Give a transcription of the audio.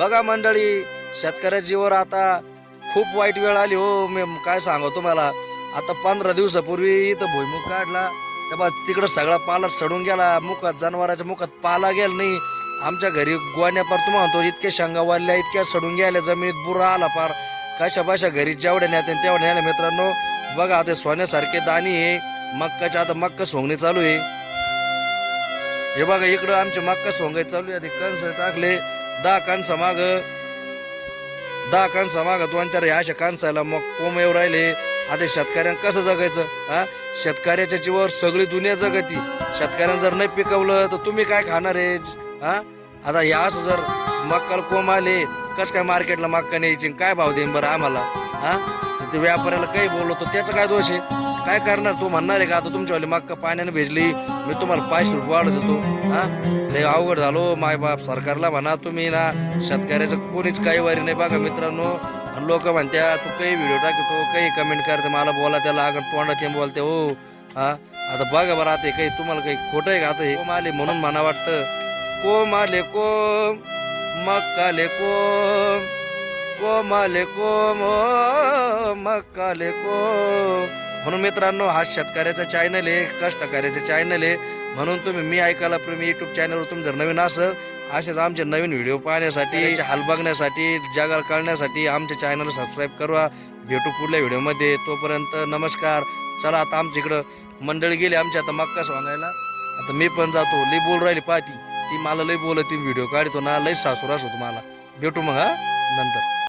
बघा मंडळी, शेतकऱ्याच्या जीवावर आता खूप वाईट वेळ आली हो. मी काय सांगू तुम्हाला, आता 15 दिवसापूर्वी इथं भुईमुग काढला, तेव्हा तिकडं सगळा पाला सडून गेला. मुखात जनावरांच्या मुखात पाला गेला नाही. आमच्या घरी गोण्या पार तुम्हाला म्हणतो इतक्या शेंगा वाढल्या, इतक्या सडून गेल्या, जमिनीत बुरा आला पार. कशा बशा घरी जेवढ्या नेत्या तेवढ्या नेल्या. मित्रांनो बघा, आता सोन्यासारखे दाणी आहे मक्काच्या. आता मक्का सोंगणी चालू आहे. हे बघा इकडं आमचे मक्का सोंगाय चालू आहे. कणस टाकले 10 कणसा माग 2-4 अशा कणसाला मग कोंब येऊ राहिले. आता शेतकऱ्यांना कसं जगायचं? हा, शेतकऱ्याच्या जीवावर सगळी दुनिया जगती. शेतकऱ्यांना जर नाही पिकवलं तर तुम्ही काय खाणार आहे? हा, आता या असं जर मक्काला कोंब आले, कस काय मार्केटला मक्का न्यायची, काय भाव देईन बरं आम्हाला? हा, ते व्यापाऱ्याला काही बोलतो त्याचा काय दोष आहे? काय करणार? तू म्हणणार आहे का आता तुमच्यावाली मक्का पाण्याने भेजली, मी तुम्हाला 500 रुपये वाढ देतो? हा, लय अवघड झालो. मायबाप सरकारला म्हणा तुम्ही ना, शेतकऱ्याचं कोणीच काही वारी नाही. बघा मित्रांनो, लोक म्हणत्या तू काही व्हिडिओ टाकतो, काही कमेंट करते, मला बोला त्याला अगर तोंडात येऊन बोलते हो. हा, आता बघा बरं, आता काही तुम्हाला काही खोटं आहे का? आता हे कोम आले म्हणून म्हणा वाटतं. कोम आले कोम, मक्काले कोम, कोम आले कोम, मक्काले कोम. म्हणून मित्रांनो, हा शेतकऱ्याचा चॅनल आहे, कष्टकऱ्याचा चॅनल आहे. म्हणून तुम्ही मी ऐकायला प्रेमी युट्यूब चॅनलवर तुम्ही जर नवीन असेल, असेच आमचे नवीन व्हिडिओ पाहण्यासाठी, हाल बघण्यासाठी, जगाला कळण्यासाठी आमच्या चॅनलला सबस्क्राईब करा. भेटू पुढल्या व्हिडिओमध्ये. तोपर्यंत नमस्कार. चला, आता आमच्या इकडं मंडळी गेली आमची आता मक्का सोंगायला. आता मी पण जातो. लई बोल राहिली पाहती ती, मला लई बोलती, व्हिडिओ काढतो ना, लई सासुरास होतो मला. भेटू मग हा नंतर.